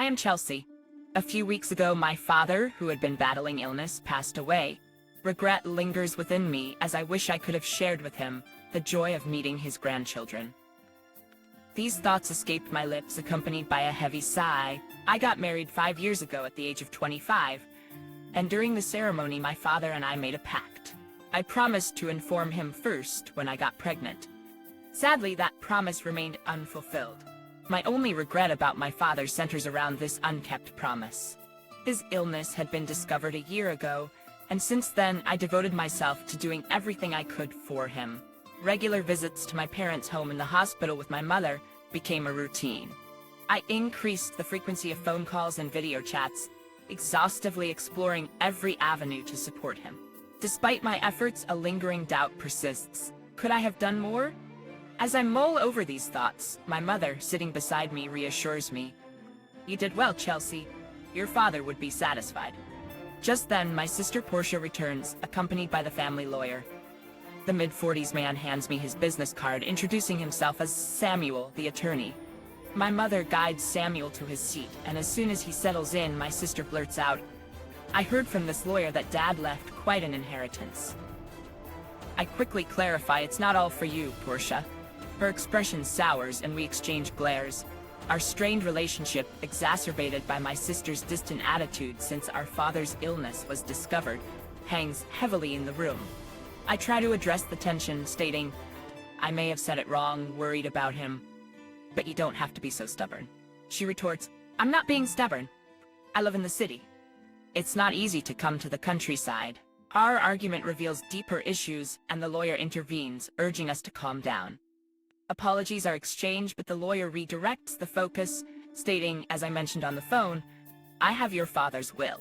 I am Chelsea. A few weeks ago, my father, who had been battling illness, passed away. Regret lingers within me as I wish I could have shared with him the joy of meeting his grandchildren. These thoughts escaped my lips, accompanied by a heavy sigh. I got married 5 years ago at the age of 25, and during the ceremony, my father and I made a pact. I promised to inform him first when I got pregnant. Sadly, that promise remained unfulfilled. My only regret about my father centers around this unkept promise. His illness had been discovered a year ago, and since then I devoted myself to doing everything I could for him. Regular visits to my parents' home and the hospital with my mother became a routine. I increased the frequency of phone calls and video chats, exhaustively exploring every avenue to support him. Despite my efforts, a lingering doubt persists. Could I have done more? As I mull over these thoughts, my mother, sitting beside me, reassures me. "You did well, Chelsea. Your father would be satisfied." Just then, my sister Portia returns, accompanied by the family lawyer. The mid-40s man hands me his business card, introducing himself as Samuel, the attorney. My mother guides Samuel to his seat, and as soon as he settles in, my sister blurts out, "I heard from this lawyer that Dad left quite an inheritance." I quickly clarify it's not all for you, Portia. Her expression sours and we exchange glares. Our strained relationship, exacerbated by my sister's distant attitude since our father's illness was discovered, hangs heavily in the room. I try to address the tension, stating, "I may have said it wrong, worried about him, but you don't have to be so stubborn." She retorts, "I'm not being stubborn. I live in the city. It's not easy to come to the countryside." Our argument reveals deeper issues, and the lawyer intervenes, urging us to calm down. Apologies are exchanged, but the lawyer redirects the focus, stating, as I mentioned on the phone, "I have your father's will."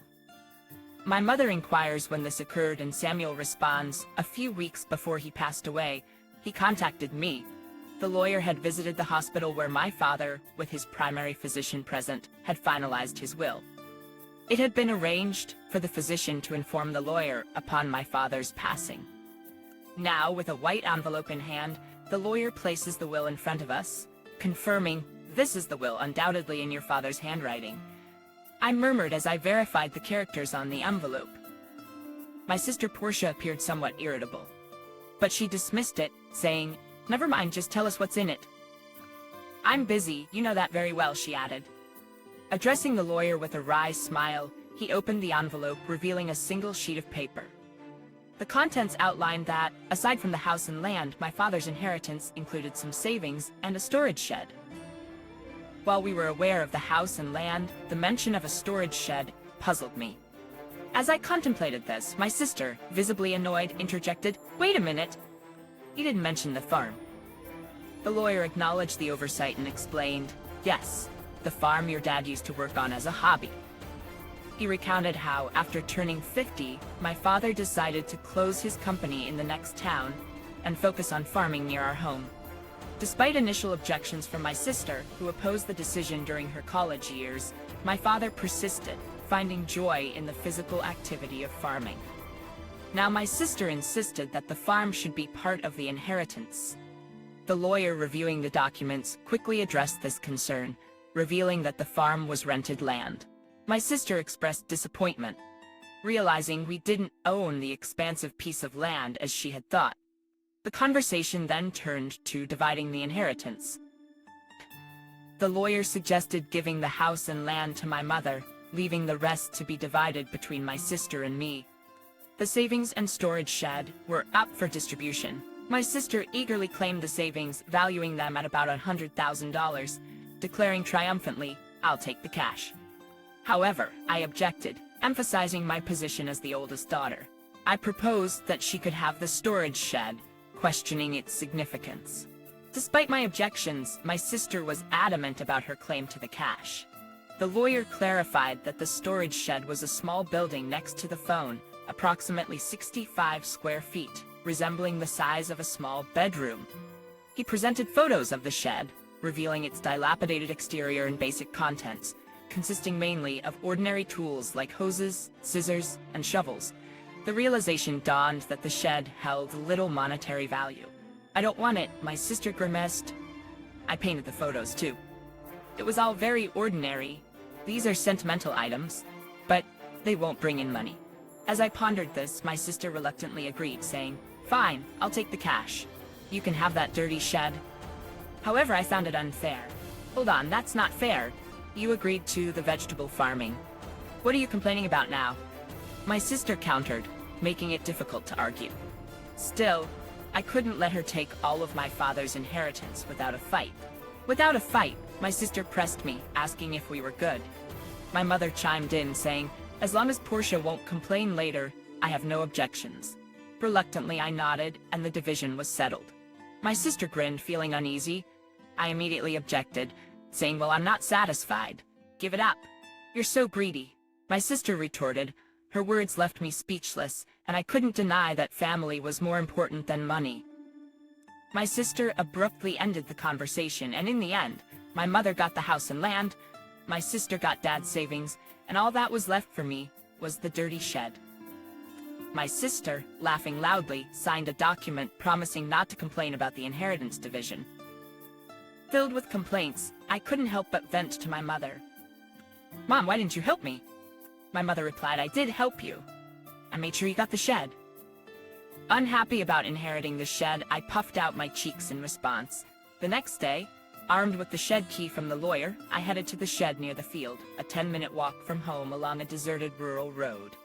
My mother inquires when this occurred, and Samuel responds, "A few weeks before he passed away, he contacted me." The lawyer had visited the hospital where my father, with his primary physician present, had finalized his will. It had been arranged for the physician to inform the lawyer upon my father's passing. Now, with a white envelope in hand, the lawyer places the will in front of us, confirming, "This is the will, undoubtedly in your father's handwriting." I murmured as I verified the characters on the envelope. My sister Portia appeared somewhat irritable, but she dismissed it, saying, "Never mind, just tell us what's in it." "I'm busy, you know that very well," she added. Addressing the lawyer with a wry smile, he opened the envelope, revealing a single sheet of paper. The contents outlined that, aside from the house and land, my father's inheritance included some savings and a storage shed. While we were aware of the house and land, the mention of a storage shed puzzled me. As I contemplated this, my sister, visibly annoyed, interjected, "Wait a minute. You didn't mention the farm." The lawyer acknowledged the oversight and explained, "Yes, the farm your dad used to work on as a hobby." He recounted how, after turning 50, my father decided to close his company in the next town and focus on farming near our home. Despite initial objections from my sister, who opposed the decision during her college years, my father persisted, finding joy in the physical activity of farming. Now my sister insisted that the farm should be part of the inheritance. The lawyer, reviewing the documents, quickly addressed this concern, revealing that the farm was rented land. My sister expressed disappointment, realizing we didn't own the expansive piece of land as she had thought. The conversation then turned to dividing the inheritance. The lawyer suggested giving the house and land to my mother, leaving the rest to be divided between my sister and me. The savings and storage shed were up for distribution. My sister eagerly claimed the savings, valuing them at about $100,000, declaring triumphantly, "I'll take the cash." However, I objected, emphasizing my position as the oldest daughter. I proposed that she could have the storage shed, questioning its significance. Despite my objections, my sister was adamant about her claim to the cash. The lawyer clarified that the storage shed was a small building next to the phone, approximately 65 square feet, resembling the size of a small bedroom. He presented photos of the shed, revealing its dilapidated exterior and basic contents, consisting mainly of ordinary tools like hoses, scissors, and shovels. The realization dawned that the shed held little monetary value. "I don't want it," my sister grimaced. I painted the photos too. It was all very ordinary, These are sentimental items, but they won't bring in money. As I pondered this, my sister reluctantly agreed, saying, "Fine, I'll take the cash. You can have that dirty shed." However, I found it unfair. "Hold on, that's not fair. You agreed to the vegetable farming. What are you complaining about now?" My sister countered, making it difficult to argue. Still, I couldn't let her take all of my father's inheritance without a fight. Without a fight, my sister pressed me, asking if we were good. My mother chimed in, saying, "As long as Portia won't complain later, I have no objections." Reluctantly, I nodded, and the division was settled. My sister grinned, feeling uneasy. I immediately objected, saying, "Well, I'm not satisfied. Give it up. You're so greedy." My sister retorted. Her words left me speechless, and I couldn't deny that family was more important than money. My sister abruptly ended the conversation, and in the end, my mother got the house and land, my sister got Dad's savings, and all that was left for me was the dirty shed. My sister, laughing loudly, signed a document promising not to complain about the inheritance division. Filled with complaints, I couldn't help but vent to my mother. "Mom, why didn't you help me?" My mother replied, "I did help you. I made sure you got the shed." Unhappy about inheriting the shed, I puffed out my cheeks in response. The next day, armed with the shed key from the lawyer, I headed to the shed near the field, a 10-minute walk from home along a deserted rural road.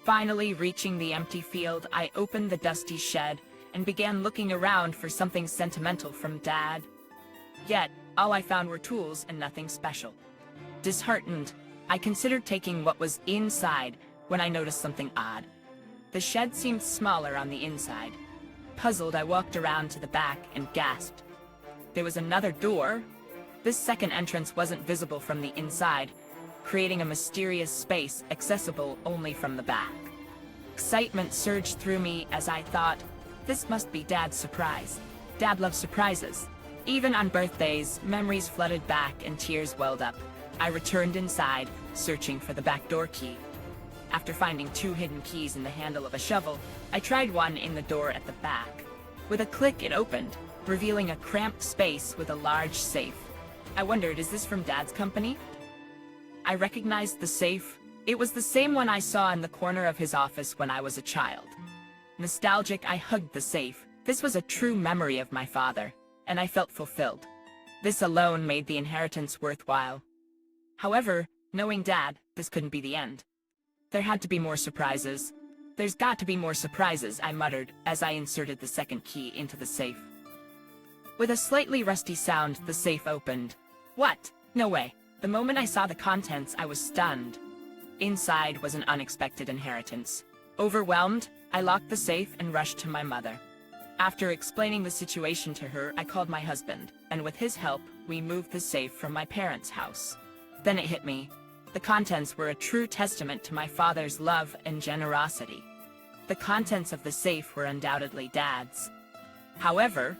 Finally reaching the empty field, I opened the dusty shed and began looking around for something sentimental from Dad. Yet, all I found were tools and nothing special. Disheartened, I considered taking what was inside when I noticed something odd. The shed seemed smaller on the inside. Puzzled, I walked around to the back and gasped. There was another door. This second entrance wasn't visible from the inside, creating a mysterious space accessible only from the back. Excitement surged through me as I thought, this must be Dad's surprise. Dad loves surprises. Even on birthdays, memories flooded back and tears welled up. I returned inside, searching for the back door key. After finding 2 hidden keys in the handle of a shovel, I tried one in the door at the back. With a click, it opened, revealing a cramped space with a large safe. I wondered, is this from Dad's company? I recognized the safe. It was the same one I saw in the corner of his office when I was a child. Nostalgic, I hugged the safe. This was a true memory of my father, and I felt fulfilled. This alone made the inheritance worthwhile. However, knowing Dad, this couldn't be the end. There had to be more surprises. "There's got to be more surprises," I muttered as I inserted the second key into the safe. With a slightly rusty sound, the safe opened. What? No way. The moment I saw the contents, I was stunned. Inside was an unexpected inheritance. Overwhelmed, I locked the safe and rushed to my mother. After explaining the situation to her, I called my husband, and with his help, we moved the safe from my parents' house. Then it hit me. The contents were a true testament to my father's love and generosity. The contents of the safe were undoubtedly Dad's. However,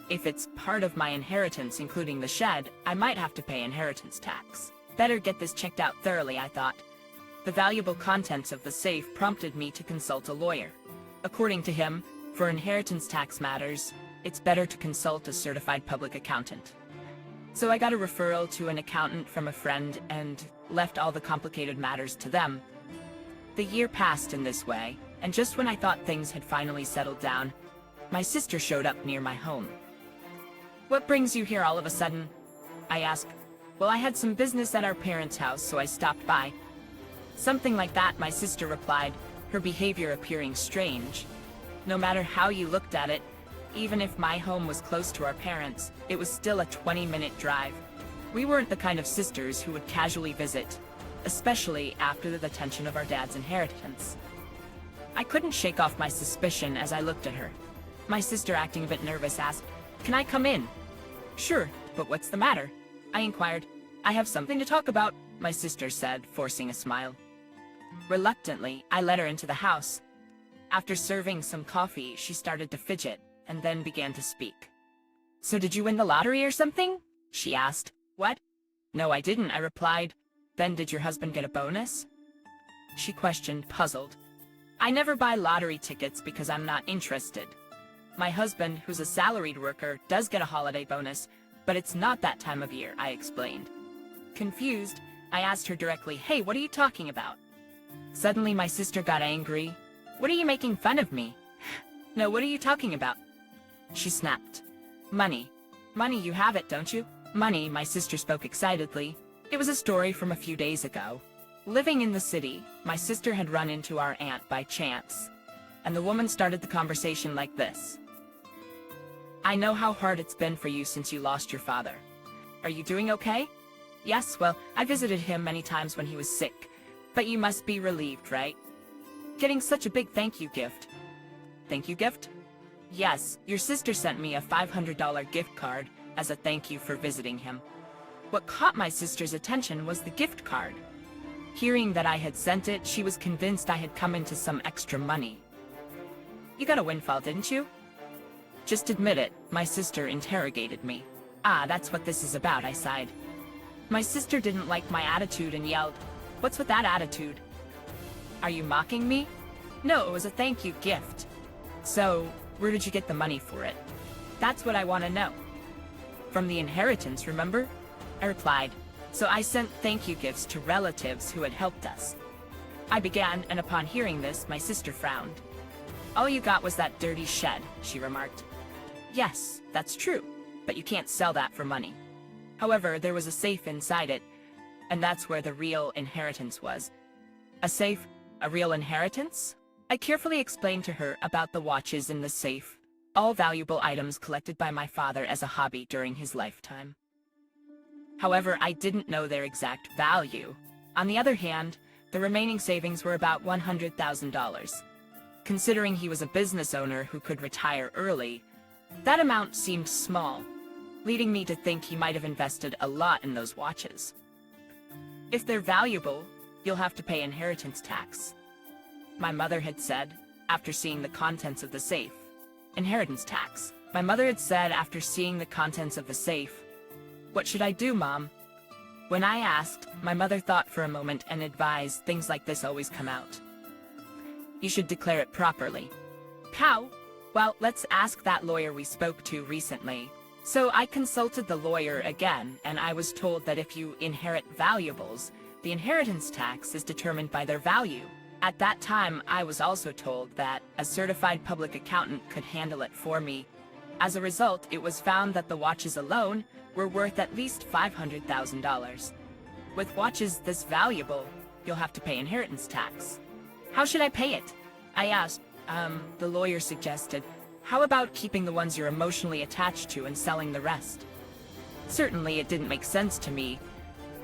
if it's part of my inheritance, including the shed, I might have to pay inheritance tax. Better get this checked out thoroughly, I thought. The valuable contents of the safe prompted me to consult a lawyer. According to him, for inheritance tax matters, it's better to consult a certified public accountant. So I got a referral to an accountant from a friend and left all the complicated matters to them. The year passed in this way, and just when I thought things had finally settled down, my sister showed up near my home. "What brings you here all of a sudden?" I asked. "Well, I had some business at our parents' house, so I stopped by." Something like that, my sister replied, her behavior appearing strange. No matter how you looked at it, even if my home was close to our parents', it was still a 20-minute drive. We weren't the kind of sisters who would casually visit, especially after the detention of our dad's inheritance. I couldn't shake off my suspicion as I looked at her. My sister, acting a bit nervous, asked, "Can I come in?" "Sure, but what's the matter?" I inquired. "I have something to talk about," my sister said, forcing a smile. Reluctantly, I let her into the house. After serving some coffee, she started to fidget, and then began to speak. "So did you win the lottery or something?" she asked. "What?" "No, I didn't," I replied. "Then did your husband get a bonus?" She questioned, puzzled. "I never buy lottery tickets because I'm not interested. My husband, who's a salaried worker, does get a holiday bonus, but it's not that time of year," I explained. Confused, I asked her directly, "Hey, what are you talking about?" Suddenly my sister got angry. "What are you making fun of me?" "No, what are you talking about?" she snapped. "Money. Money, you have it, don't you?" "Money," my sister spoke excitedly. It was a story from a few days ago. Living in the city, my sister had run into our aunt by chance, and the woman started the conversation like this. "I know how hard it's been for you since you lost your father. Are you doing okay?" "Yes, well, I visited him many times when he was sick. But you must be relieved, right? Getting such a big thank you gift." "Thank you gift?" "Yes, your sister sent me a $500 gift card as a thank you for visiting him." What caught my sister's attention was the gift card. Hearing that I had sent it, she was convinced I had come into some extra money. "You got a windfall, didn't you?" "Just admit it," my sister interrogated me. "Ah, that's what this is about," I sighed. My sister didn't like my attitude and yelled, "What's with that attitude? Are you mocking me?" "No, it was a thank you gift." "So, where did you get the money for it?" "That's what I want to know." "From the inheritance, remember?" I replied. "So I sent thank you gifts to relatives who had helped us." I began, and upon hearing this, my sister frowned. "All you got was that dirty shed," she remarked. "Yes, that's true, but you can't sell that for money. However, there was a safe inside it, and that's where the real inheritance was." "A safe? A real inheritance?" I carefully explained to her about the watches in the safe, all valuable items collected by my father as a hobby during his lifetime. However, I didn't know their exact value. On the other hand, the remaining savings were about $100,000. Considering he was a business owner who could retire early, that amount seemed small, leading me to think he might have invested a lot in those watches. "If they're valuable, you'll have to pay inheritance tax," my mother had said after seeing the contents of the safe. "Inheritance tax," my mother had said after seeing the contents of the safe. "What should I do, Mom?" When I asked, my mother thought for a moment and advised things like this always come out. "You should declare it properly." "How?" "Well, let's ask that lawyer we spoke to recently." So I consulted the lawyer again, and I was told that if you inherit valuables, the inheritance tax is determined by their value. At that time, I was also told that a certified public accountant could handle it for me. As a result, it was found that the watches alone were worth at least $500,000. With watches this valuable, you'll have to pay inheritance tax. "How should I pay it?" I asked. The lawyer suggested, "How about keeping the ones you're emotionally attached to and selling the rest?" Certainly it didn't make sense to me,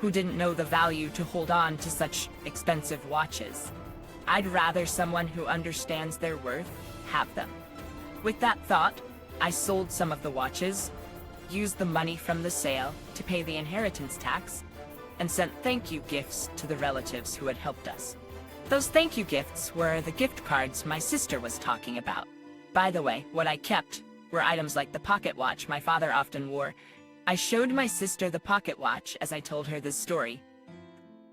who didn't know the value to hold on to such expensive watches. I'd rather someone who understands their worth have them. With that thought, I sold some of the watches, used the money from the sale to pay the inheritance tax, and sent thank you gifts to the relatives who had helped us. Those thank you gifts were the gift cards my sister was talking about. By the way, what I kept were items like the pocket watch my father often wore. I showed my sister the pocket watch as I told her this story.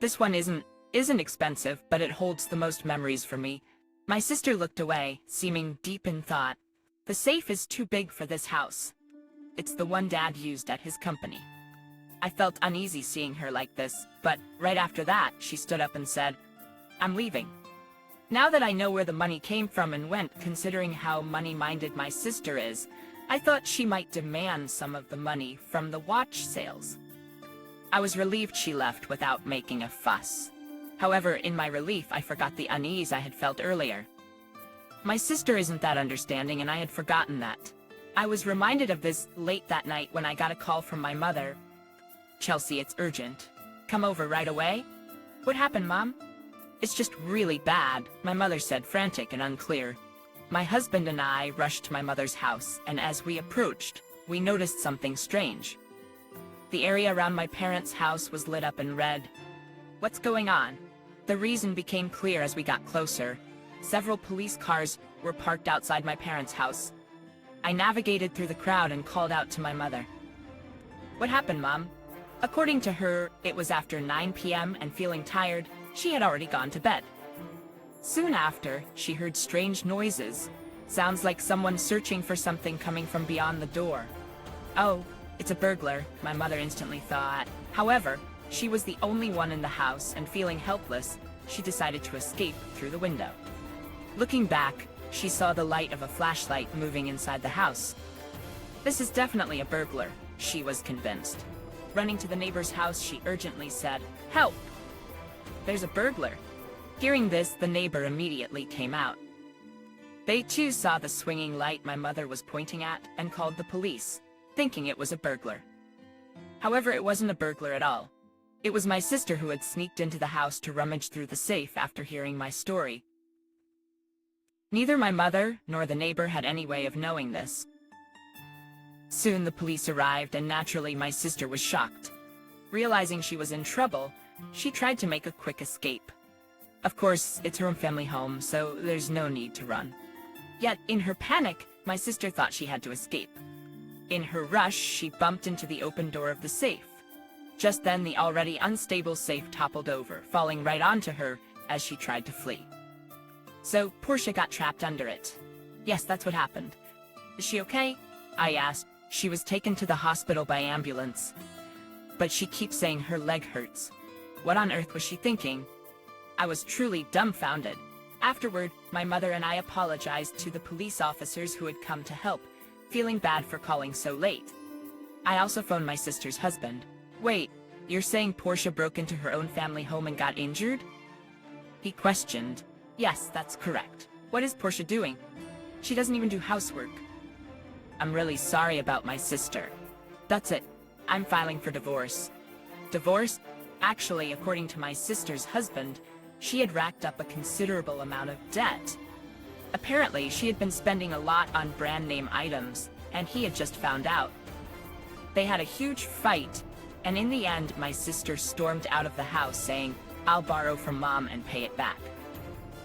"This one isn't expensive, but it holds the most memories for me." My sister looked away, seeming deep in thought. "The safe is too big for this house. It's the one Dad used at his company." I felt uneasy seeing her like this, but right after that, she stood up and said, "I'm leaving." Now that I know where the money came from and went, considering how money-minded my sister is, I thought she might demand some of the money from the watch sales. I was relieved she left without making a fuss. However, in my relief, I forgot the unease I had felt earlier. My sister isn't that understanding, and I had forgotten that. I was reminded of this late that night when I got a call from my mother. "Chelsea, it's urgent. Come over right away." "What happened, Mom?" "It's just really bad," my mother said, frantic and unclear. My husband and I rushed to my mother's house, and as we approached, we noticed something strange. The area around my parents' house was lit up in red. "What's going on?" The reason became clear as we got closer. Several police cars were parked outside my parents' house. I navigated through the crowd and called out to my mother. "What happened, Mom?" According to her, it was after 9 p.m. and feeling tired, she had already gone to bed. Soon after, she heard strange noises. Sounds like someone searching for something coming from beyond the door. "Oh, it's a burglar," my mother instantly thought. However, She was the only one in the house, and feeling helpless, she decided to escape through the window. Looking back, she saw the light of a flashlight moving inside the house. This is definitely a burglar, she was convinced. Running to the neighbor's house, she urgently said, "Help! There's a burglar." Hearing this, the neighbor immediately came out. They too saw the swinging light my mother was pointing at and called the police, thinking it was a burglar. However, it wasn't a burglar at all. It was my sister who had sneaked into the house to rummage through the safe after hearing my story. Neither my mother nor the neighbor had any way of knowing this. Soon the police arrived, and naturally my sister was shocked. Realizing she was in trouble, she tried to make a quick escape. Of course, it's her own family home, so there's no need to run. Yet, in her panic, my sister thought she had to escape. In her rush, she bumped into the open door of the safe. Just then, the already unstable safe toppled over, falling right onto her as she tried to flee. So, Portia got trapped under it. Yes, that's what happened. Is she okay? I asked. She was taken to the hospital by ambulance. But she keeps saying her leg hurts. What on earth was she thinking? I was truly dumbfounded. Afterward, my mother and I apologized to the police officers who had come to help, feeling bad for calling so late. I also phoned my sister's husband. "Wait, you're saying Portia broke into her own family home and got injured?" He questioned. "Yes, that's correct. What is Portia doing? She doesn't even do housework." "I'm really sorry about my sister. That's it. I'm filing for divorce." Divorce? Actually, according to my sister's husband, she had racked up a considerable amount of debt. Apparently, she had been spending a lot on brand name items, and he had just found out. They had a huge fight, and in the end, my sister stormed out of the house saying, "I'll borrow from Mom and pay it back."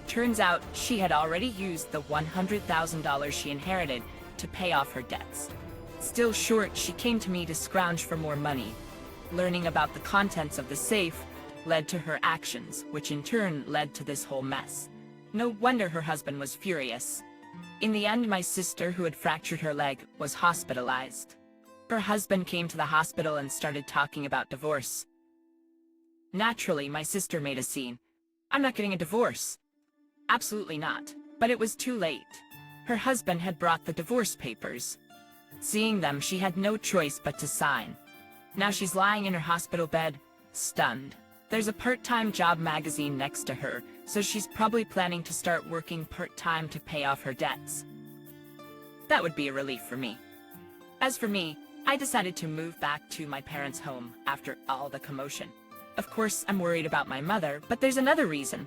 Turns out, she had already used the $100,000 she inherited to pay off her debts. Still short, she came to me to scrounge for more money. Learning about the contents of the safe led to her actions, which in turn led to this whole mess. No wonder her husband was furious. In the end, my sister, who had fractured her leg, was hospitalized. Her husband came to the hospital and started talking about divorce. Naturally, my sister made a scene. "I'm not getting a divorce." Absolutely not. But it was too late. Her husband had brought the divorce papers. Seeing them, she had no choice but to sign. Now she's lying in her hospital bed, stunned. There's a part-time job magazine next to her, so she's probably planning to start working part-time to pay off her debts. That would be a relief for me. As for me, I decided to move back to my parents' home after all the commotion. Of course, I'm worried about my mother, but there's another reason.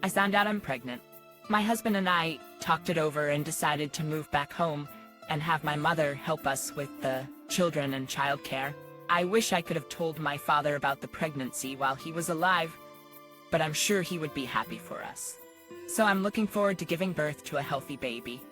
I found out I'm pregnant. My husband and I talked it over and decided to move back home and have my mother help us with the children and childcare. I wish I could have told my father about the pregnancy while he was alive, but I'm sure he would be happy for us. So I'm looking forward to giving birth to a healthy baby.